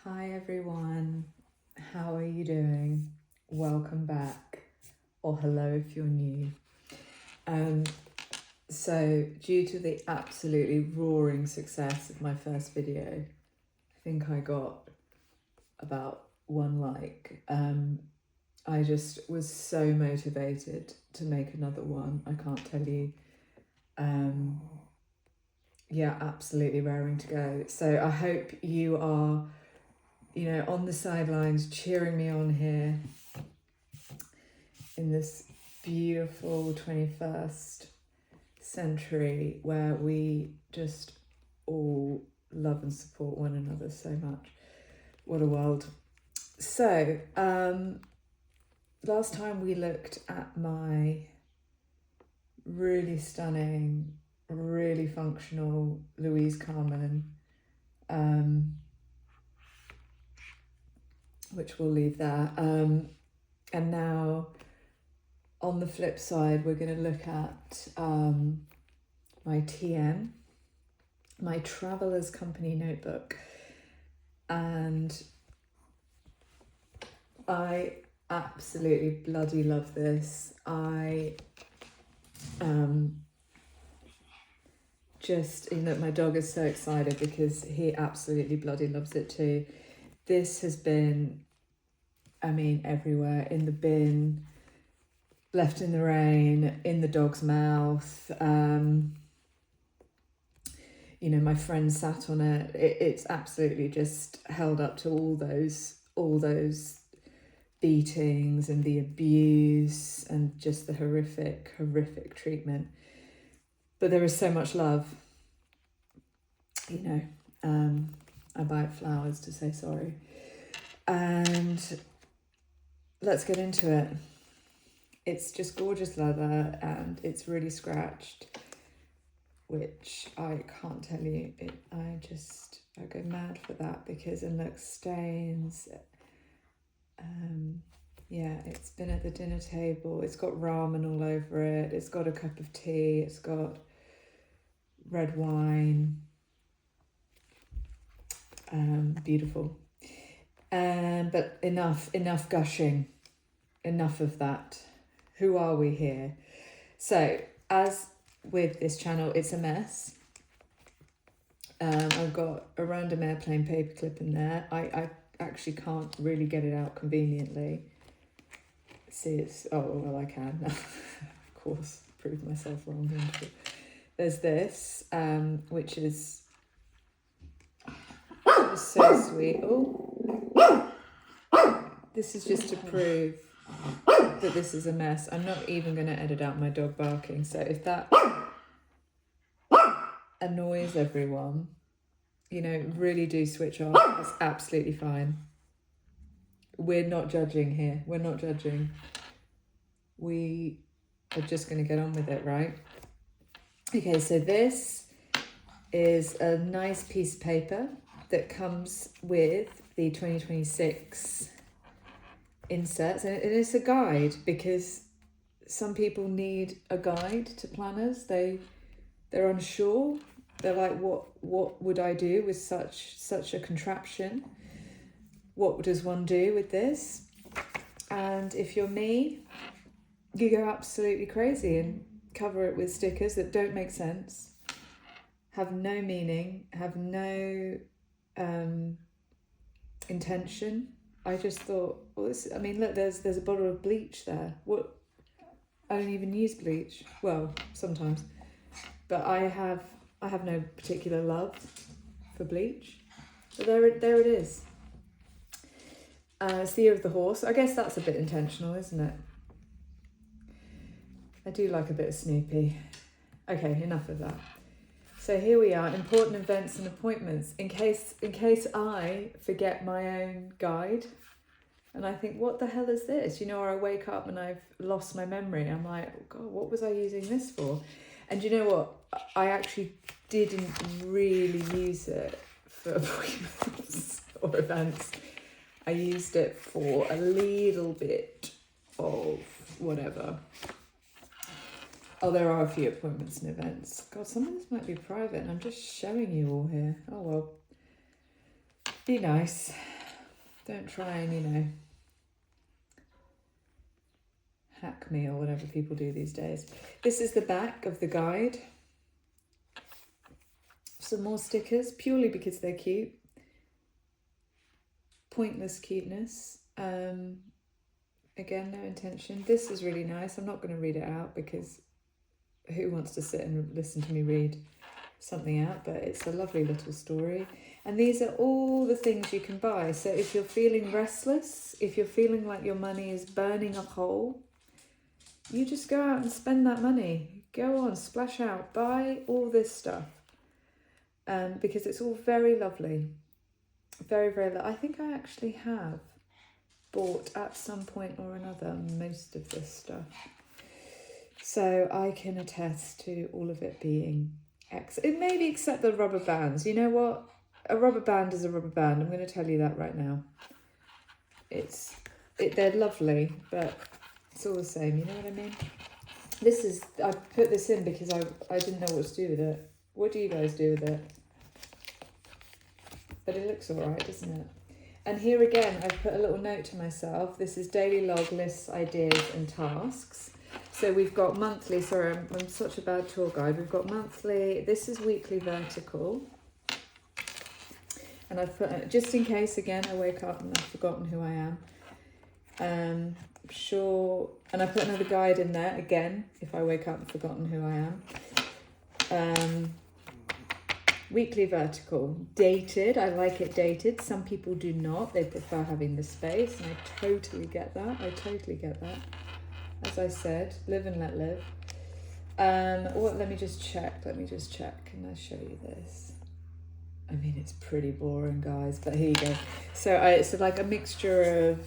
Hi everyone, how are you doing? Welcome back, or hello if you're new. So due to the absolutely roaring success of my first video, I think I got about one like. I just was so motivated to make another one, I can't tell you. Yeah, absolutely raring to go. So I hope you are, on the sidelines cheering me on here in this beautiful 21st century where we just all love and support one another so much. What a world. So, last time we looked at my really stunning, really functional Louise Carmen, which we'll leave there. And now, on the flip side, we're going to look at my TN, my Traveller's Company notebook. And I absolutely bloody love this. I my dog is so excited because he absolutely bloody loves it too. This has been, everywhere, in the bin, left in the rain, in the dog's mouth. My friend sat on it. It's absolutely just held up to all those beatings and the abuse and just the horrific treatment. But there is so much love. I buy it flowers to say sorry. And let's get into it. It's just gorgeous leather and it's really scratched, which I can't tell you. I go mad for that because it looks stains. It's been at the dinner table. It's got ramen all over it. It's got a cup of tea. It's got red wine. Beautiful. But enough gushing. Enough of that. Who are we here? So, as with this channel, it's a mess. I've got a random airplane paperclip in there. I actually can't really get it out conveniently. See, I can. Of course, prove myself wrong. There's this, which is so sweet. Oh, this is just to prove that this is a mess. I'm not even going to edit out my dog barking. So if that annoys everyone, really do switch off. It's absolutely fine. We're not judging here. We're not judging. We are just going to get on with it, right? Okay, so this is a nice piece of paper that comes with the 2026 inserts, and it's a guide because some people need a guide to planners. They're unsure. They're like, what would I do with such a contraption? What does one do with this? And if you're me, you go absolutely crazy and cover it with stickers that don't make sense, have no meaning, have no intention. I just thought, look, there's a bottle of bleach there. What? I don't even use bleach. Well, sometimes, but I have no particular love for bleach. But there it is. It's the year of the horse. I guess that's a bit intentional, isn't it? I do like a bit of Snoopy. Okay, enough of that. So here we are, important events and appointments. In case I forget my own guide, and I think, what the hell is this? Or I wake up and I've lost my memory. I'm like, oh God, what was I using this for? And you know what? I actually didn't really use it for appointments or events. I used it for a little bit of whatever. Oh, there are a few appointments and events. God, some of this might be private and I'm just showing you all here. Oh well. Be nice. Don't try and, hack me or whatever people do these days. This is the back of the guide. Some more stickers, purely because they're cute. Pointless cuteness. Again, no intention. This is really nice. I'm not going to read it out because who wants to sit and listen to me read something out? But it's a lovely little story. And these are all the things you can buy. So if you're feeling restless, if you're feeling like your money is burning a hole, you just go out and spend that money. Go on, splash out, buy all this stuff. Because it's all very lovely. Very, very lovely. I think I actually have bought at some point or another most of this stuff. So I can attest to all of it being excellent. Maybe except the rubber bands. You know what? A rubber band is a rubber band. I'm going to tell you that right now. They're lovely, but it's all the same. You know what I mean? I put this in because I didn't know what to do with it. What do you guys do with it? But it looks all right, doesn't it? And here again, I've put a little note to myself. This is daily log, lists, ideas, and tasks. So we've got monthly. Sorry, I'm such a bad tour guide. We've got monthly. This is weekly vertical. And I've put, just in case, again, I wake up and I've forgotten who I am. Sure. And I put another guide in there, again, if I wake up and forgotten who I am. Weekly vertical. Dated. I like it dated. Some people do not. They prefer having the space. And I totally get that. As I said, live and let live. Let me just check. Can I show you this? I mean, it's pretty boring, guys, but here you go. So it's like a mixture of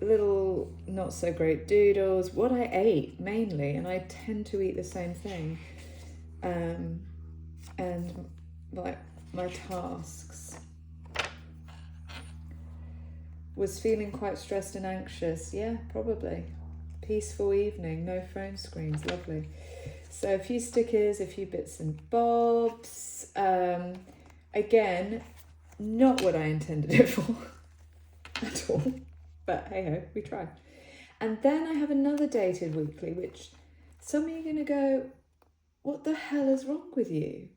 little not so great doodles, what I ate mainly, and I tend to eat the same thing. And like my tasks. Was feeling quite stressed and anxious. Yeah, probably. Peaceful evening, no phone screens, lovely. So a few stickers, a few bits and bobs. Again, not what I intended it for at all. But hey ho, we try. And then I have another dated weekly, which some of you are going to go, what the hell is wrong with you?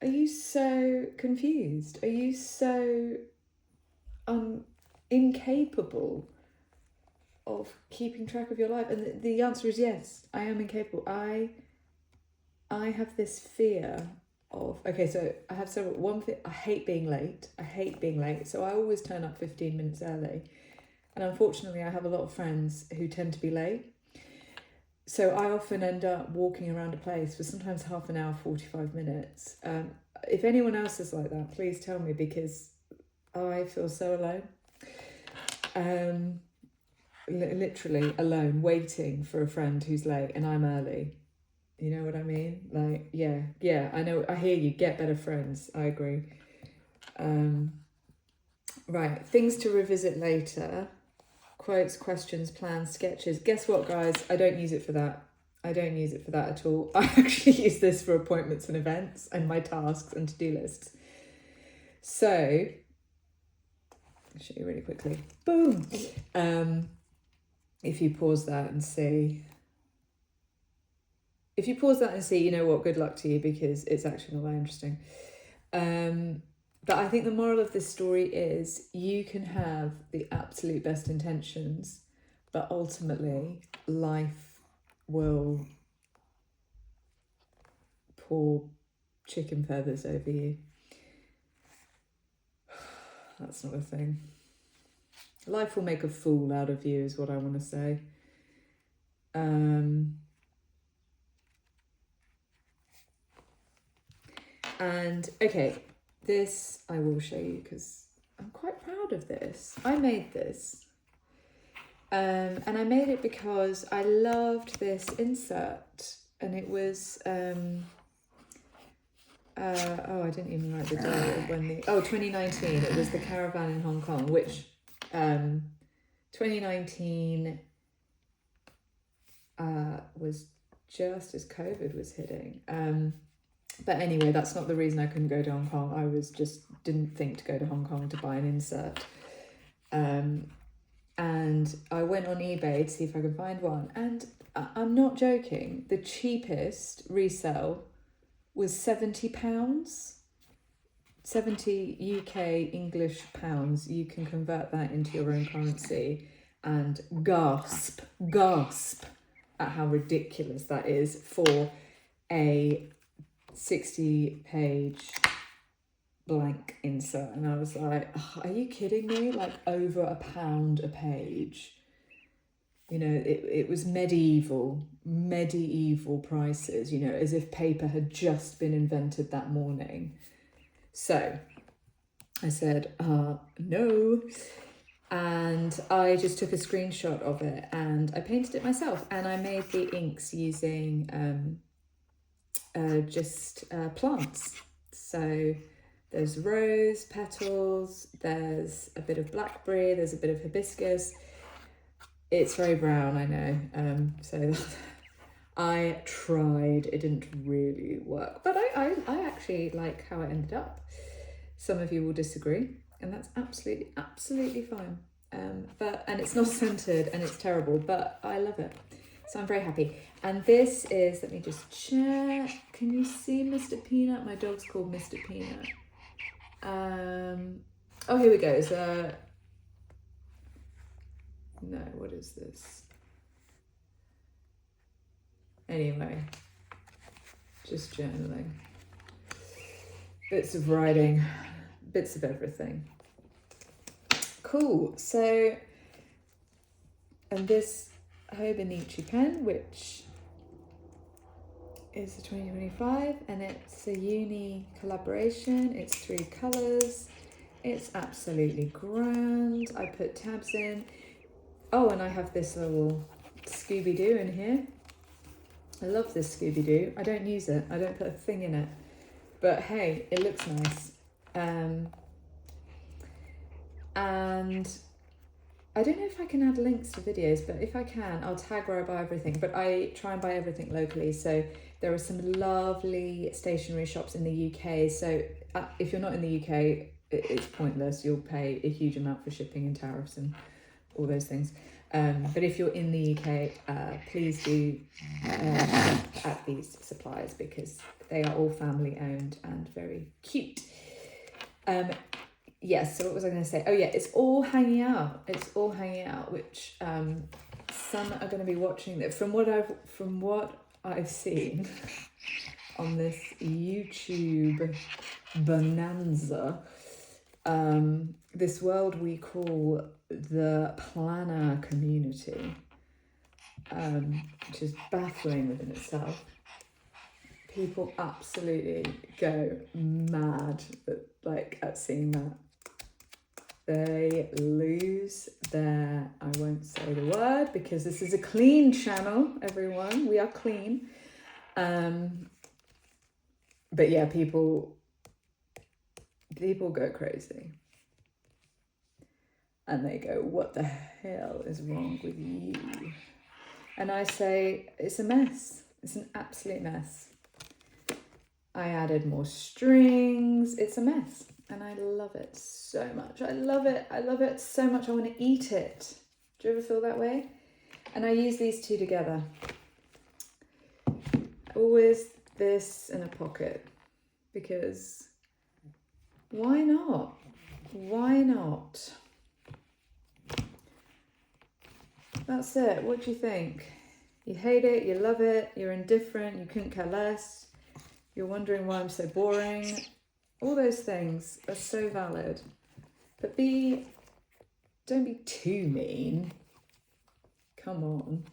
Are you so confused? Are you so incapable of keeping track of your life? And the answer is yes, I am incapable. I have this fear of, okay, so I have several. One thing, I hate being late. So I always turn up 15 minutes early. And unfortunately, I have a lot of friends who tend to be late. So I often end up walking around a place for sometimes half an hour, 45 minutes. If anyone else is like that, please tell me, because I feel so alone. Literally alone, waiting for a friend who's late and I'm early. You know what I mean? Like, yeah, I know, I hear you, get better friends, I agree. Right, things to revisit later. Quotes, questions, plans, sketches. Guess what, guys? I don't use it for that. At all. I actually use this for appointments and events and my tasks and to-do lists. So, I'll show you really quickly. Boom! If you pause that and see... you know what, good luck to you, because it's actually not that interesting. But I think the moral of this story is you can have the absolute best intentions, but ultimately life will pour chicken feathers over you. That's not a thing. Life will make a fool out of you is what I want to say. And okay, this I will show you because I'm quite proud of this. I made this. And I made it because I loved this insert, and it was I didn't even write the date of when 2019. It was the caravan in Hong Kong, which 2019 was just as COVID was hitting. But anyway, that's not the reason I couldn't go to Hong Kong. I didn't think to go to Hong Kong to buy an insert. And I went on eBay to see if I could find one. And I'm not joking, the cheapest resale was £70. 70 UK English pounds. You can convert that into your own currency and gasp at how ridiculous that is for a 60-page blank insert. And I was like, oh, are you kidding me? Like over £1 a page. You know, it was medieval prices, you know, as if paper had just been invented that morning. So I said, no. And I just took a screenshot of it and I painted it myself. And I made the inks using plants. So there's rose petals, there's a bit of blackberry, there's a bit of hibiscus. It's very brown, I know. So I tried, it didn't really work, but I actually like how it ended up. Some of you will disagree, and that's absolutely fine. And it's not scented and it's terrible, but I love it. So I'm very happy. And this is, let me just check. Can you see Mr. Peanut? My dog's called Mr. Peanut. Oh, here we go. So, no, what is this? Anyway, just journaling. Bits of writing, bits of everything. Cool. So, and this Hobonichi pen, which is the 2025, and it's a uni collaboration. It's 3 colours. It's absolutely grand. I put tabs in. Oh, and I have this little Scooby-Doo in here. I love this Scooby-Doo. I don't use it. I don't put a thing in it. But hey, it looks nice. And I don't know if I can add links to videos, but if I can, I'll tag where I buy everything. But I try and buy everything locally. So there are some lovely stationery shops in the UK. So if you're not in the UK, it's pointless. You'll pay a huge amount for shipping and tariffs and all those things. But if you're in the UK, please do at these suppliers because they are all family owned and very cute. Yes, so what was I going to say? Oh yeah, it's all hanging out. It's all hanging out, which some are going to be watching that. From what I've seen on this YouTube bonanza, this world we call the planner community, which is baffling within itself. People absolutely go mad at seeing that. They lose their, I won't say the word because this is a clean channel, everyone. We are clean. But yeah, people go crazy. And they go, what the hell is wrong with you? And I say, it's a mess. It's an absolute mess. I added more strings. It's a mess. And I love it so much. I love it. I love it so much. I want to eat it. Do you ever feel that way? And I use these two together. Always this in a pocket. Because why not? Why not? That's it. What do you think? You hate it, you love it, you're indifferent, you couldn't care less, you're wondering why I'm so boring. All those things are so valid. But don't be too mean. Come on.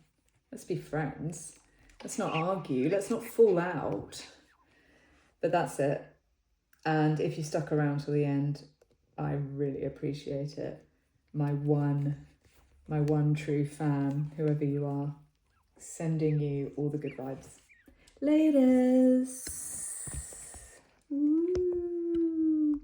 Let's be friends. Let's not argue. Let's not fall out. But that's it. And if you stuck around till the end, I really appreciate it. My one true fan, whoever you are, sending you all the good vibes. Laters. Woo.